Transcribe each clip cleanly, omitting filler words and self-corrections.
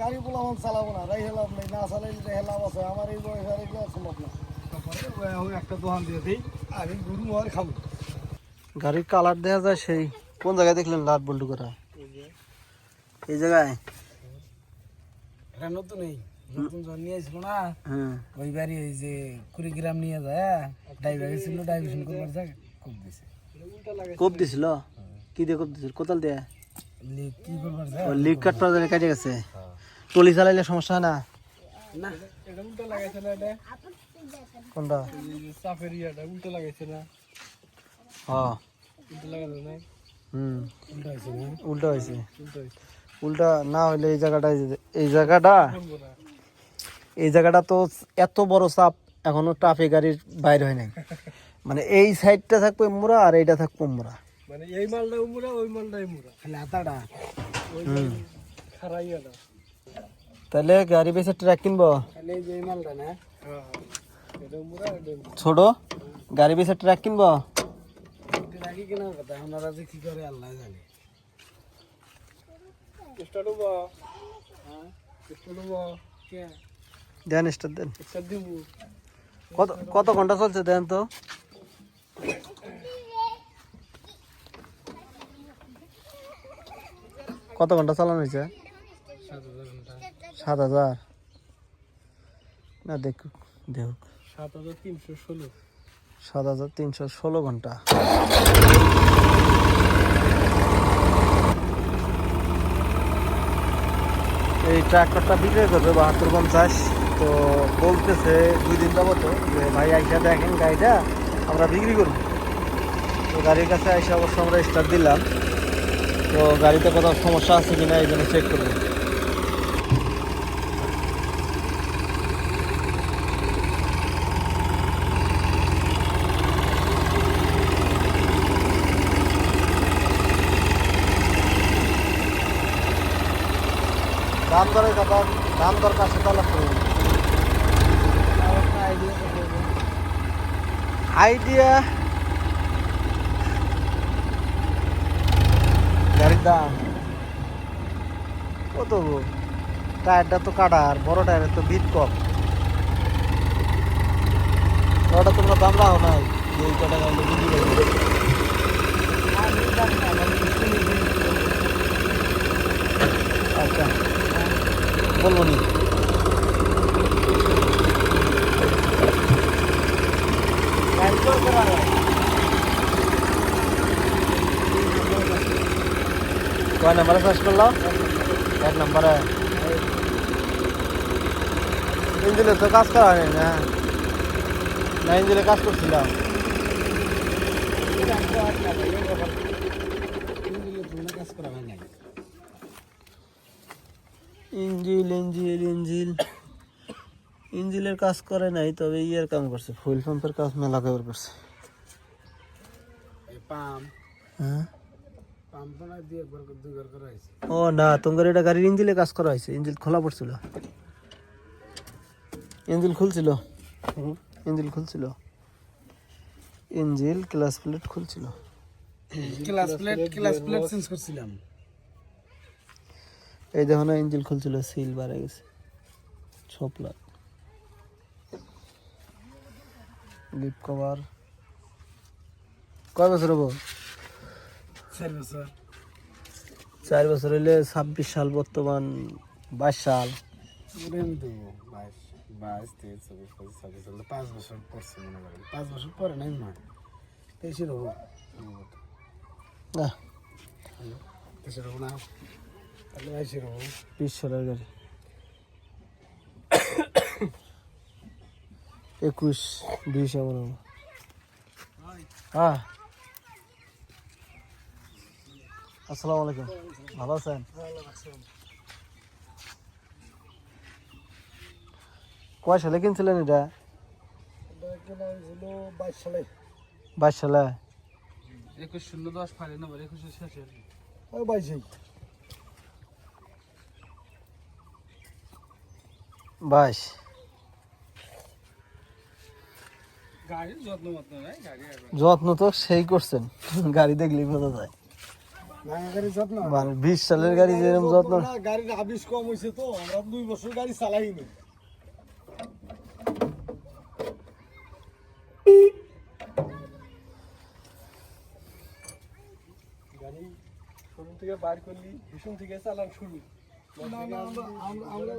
গাড়ি পোলাম চালাবো না, রেখে লাভ নেই, না চালাইলে রেখে লাভ আছে। আমার এই বয়স আর এগুলো সম্ভব না। তারপরে একটা দোকান দিয়ে দিই, আমি গরু আর খাবো। গাড়ির কালার দেখা যায় সেই। কোন জায়গায় দেখলেন লাট বল্টু করা? এই জায়গায় এটা নতুন, এই নতুন জন নিয়ে আসলো না, হ্যাঁ। ওই বাড়ি ওই যে কুড়িগ্রাম নিয়ে যায় ড্রাইভার ছিল, ড্রাইভেশন করবার যায় খুব দিছে। কোপ দিছিল? কি দিয়ে কোপ দিছিল? কোদাল দিয়ে? লিক কি করবার যায়, লিক কাটটা জানে কাটে গেছে। টলি চালাইলে সমস্যা হয় না? না এটা উল্টো লাগাইছে না, এটা কোনটা? চাপের ইয়াটা উল্টো লাগাইছে না, হ্যাঁ উল্টো লাগানো নাই, হুম উল্টো হয়েছে না, উল্টা হয়েছে। উল্টো হয়েছে। উল্টা না হইলে এই জায়গাটা এই জায়গাটা তো এত বড় চাপ, এখনো টাফে গাড়ির বাইরে হয় নাই। মানে এই সাইডটা থাকবে মোড়া আর এইটা থাকবে মোড়া, মানে এই মালটা উমুরা, ওই মালটাই মুরা, খালি আতাটা ওই খারাইয়াটা। তাহলে গাড়ি বেশি ট্রাক কিনবো? খালি এই যে এই মালটা না, এটা উমুরা, এটা ছোট গাড়ি বেশি ট্রাক কিনবো? রাখি কেনার কথা, ওনারা যে কি করে আল্লাহ জানে। স্টার্ট হবো, হ্যাঁ স্টার্ট হবো, কে দেন স্টার দেন। স্টার্ট দিব। কত ঘন্টা চলছে দেন তো? কত ঘন্টা চালানো হয়েছে? 7,000 ঘন্টা। 7,000 না, দেখুক 7,316। 7,316 ঘন্টা। এই ট্রাক্টরটা বিক্রি করবে 72,50। তো বলতেছে 2 দিন যাবো তো যে ভাই আইসা দেখেন গাড়িটা আমরা বিক্রি করবো। তো গাড়ির কাছে আইসা অবশ্য আমরা স্টার্ট দিলাম। তো গাড়িতে কোথাও সমস্যা আছে কিনা এই জন্য চেক করবো। দাম দরকার সেটা লাগবে। আইডিয়া গাড়ির দাম কত? টায়ারটা তো কাটা, আর বড় টায়ারের তো বিট কম। ওটা তোমরা দাম রাখো নাই যে এই কটা গাড়ি বিক্রি করবে? আচ্ছা বলবো নি। কয় নাম্বারে চাষ করলো? 1 নম্বরে। ইঞ্জিনে তো কাজ করা হয়নি না? না ইঞ্জিনে কাজ করছিলাম। ইঞ্জিলের কাজ করে নাই, তবে ইয়ের কাম করছে, ফুয়েল পাম্পের কাজ মেলা করে করছে। হ্যাঁ ও না, তোমার এটা গাড়ির ইঞ্জিলে কাজ করা হয়েছে। ইঞ্জিল খোলা পড়ছিল, ইঞ্জিল খুলছিল, ইঞ্জিল ক্লাস প্লেট খুলছিল। ক্লাস প্লেট চেঞ্জ করছিলাম। এই দেখো না, ইঞ্জিল খুলছিল, সিল বাড়ে গেছে, ছপলা, লিপ কভার। কয় বছর হবো? 4 বছর। 4 বছর হইলে 26 সাল, বর্তমান 22 সাল। 5 বছর পড়ছে মনে করেন, 5 বছর পরে নাই মনে হয়, 23 হবো না, 23 হবো না, তাহলে 22 হবো। 20 সালের গাড়ি। 21, 20 এমন হবো। হ্যাঁ, আসসালামু আলাইকুম, ভালো আছেন? কয় সালে কিনছিলেন এটা? 22 সালে। 22 সালে? 21/010 ফাইল নাম্বার 21 শেষে ওই 22 22। গাড়ির যত্ন নাই, যত্ন তো সেই করছেন, গাড়ি দেখলেই বোঝা যায়। ভাঙা গাড়ির যত্ন মানে 20 সালের গাড়ি যেরকম যত্ন না, গাড়ির আবিষ কম হয়েছে তো আমরা 2 বছর গাড়ি চালাইনি। গাড়ি শোরুম থেকে বার করলি ভীষণ থেকে চালান শুরু না না আমরা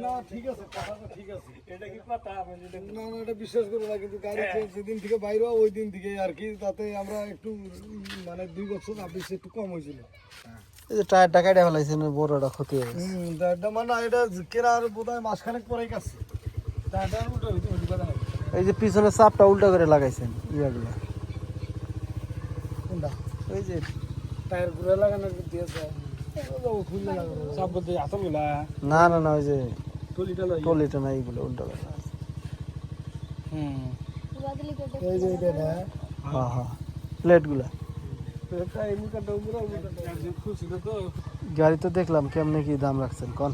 না ঠিক আছে, কথাটা ঠিক আছে। এটা কি কথা আমি যেটা না না এটা বিশ্বাস করবো না, কিন্তু গাড়ি যেদিন থেকে বাইরে হওয়া ওই দিন থেকে আর কি, তাতে আমরা একটু মানে 2 বছর আবিষ একটু কম হয়েছিল। এই যে টায়ারটা কাটে ফেলাইছেন বড়টা ক্ষতি হয়ে গেছে। এটা মানে এটা কেনার বোধহয় মাসখানেক পরেই কাছে। দাদা উল্টো হইতে ওই কথা না এই যে পিছনের চাপটা উল্টা করে লাগাইছেন ইয়াগুলা কোনটা ওই যে টায়ার ঘুরে লাগানো দিয়েছে, খুললে লাগানো সব বলতে আসলগুলা না না না ওই যে টলিটা লই টলিটা না এইগুলো উল্টা করে হুম এই যে এটা না হ্যাঁ হ্যাঁ প্লেটগুলা এটা এমনি কাটা উপরে খুশি তো গাড়ি তো দেখলাম কেমনে কি দাম রাখছেন কোন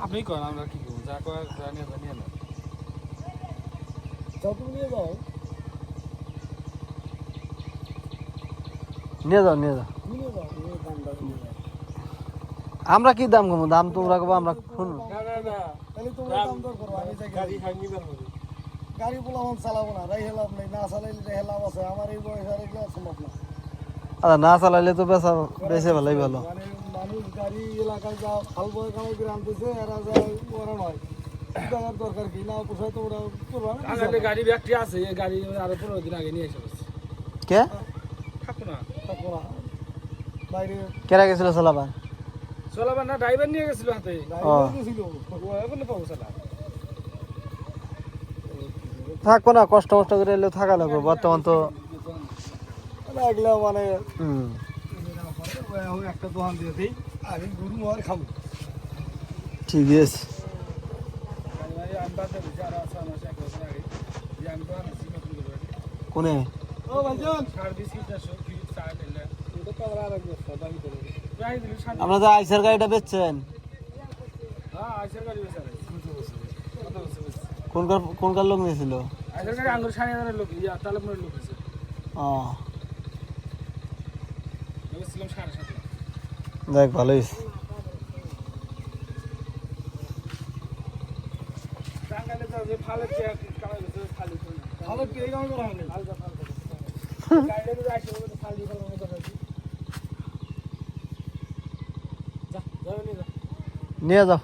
আপনি কোন আমরা কি করব যা করার জানিয়ে জানিয়ে না যাও তুমি নিয়ে যাও, নিয়ে যাও নিয়ে যাও নিয়ে যাও, নিয়ে দামটা নিয়ে যাও। আমরা কি দাম কমো দাম তোমরা কব আমরা শুনো না না না তাহলে তোমরা দাম দর করো, আমি যাই গাড়ি ভাঙি বের হবে গাড়ি বলা হন চালাবো না, রাই হেলাম নেই, না চালাইলে রাই হেলাম আছে, আমার এই বয়স আর এগুলো সম্ভব না। আচ্ছা না চালাইলে তো বেচা বেচে ভালোই ভালো মানে মানুষ গাড়ি এলাকায় যা হাল বয় কামাই করে আনতেছে, এরা যা ওরা নয়, দেওয়ার দরকার কি না পোষায় তো ওরা করবো না। আসলে গাড়ি ব্যাটারি আছে এই গাড়ি আরো 15 দিন আগে নিয়ে এসে বসে কে থাকো না থাকবো না বাইরে কেরা গেছিল চালাবার চলাবার না ড্রাইভার নিয়ে গেছিল হাতে বাইরে ছিল। ও এখন পাবো চালা থাকবো না কষ্ট কষ্ট করে এলে থাকা লাগবে বর্তমান তো এগুলো মানে হুম ওই একটা দোকান দিয়ে দিই, আমি গরু আর খাবো। ঠিক আছে আমি বাদ দেবো যারা আছে আমার সাথে 1 বছর আগে যে আমি তো আনছি নতুন করে কোনে ও ভাইজান, সার্ভিস কিটটা ফিট চার্জ এলে এটা তো আমরা আরেক বছর দাবি করে প্রায় দিন শান্তি আমরা যে আইসার গাড়িটা বেচছেন হ্যাঁ আইসার গাড়ি বেচার কত বছর কোন কার লোক নিয়েছিল আইসার গাড়ি আঙ্গুর 6000 লোক ইয়া তালেপুরের লোক আছে ও ছিলাম 7.5 দেখ ভালোই টাঙ্গাইলে তো যে ফালে কামাই গেছে খালি ভালো কি এই কামে করা হয়নি। হালকা ফালকা গাড়ি তো আসে ওটা খালি ফেলার মতো আছে যা যাও নি যা নিয়ে যাও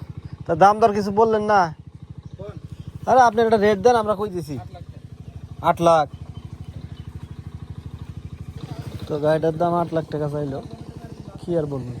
তা দাম দর কিছু বললেন না কোন আরে আপনি একটা রেট দেন আমরা কই দিছি 8 লাখ 8 লাখ তো গাড়িটার দাম 8 লাখ টাকা চাইলো কি আর বলবো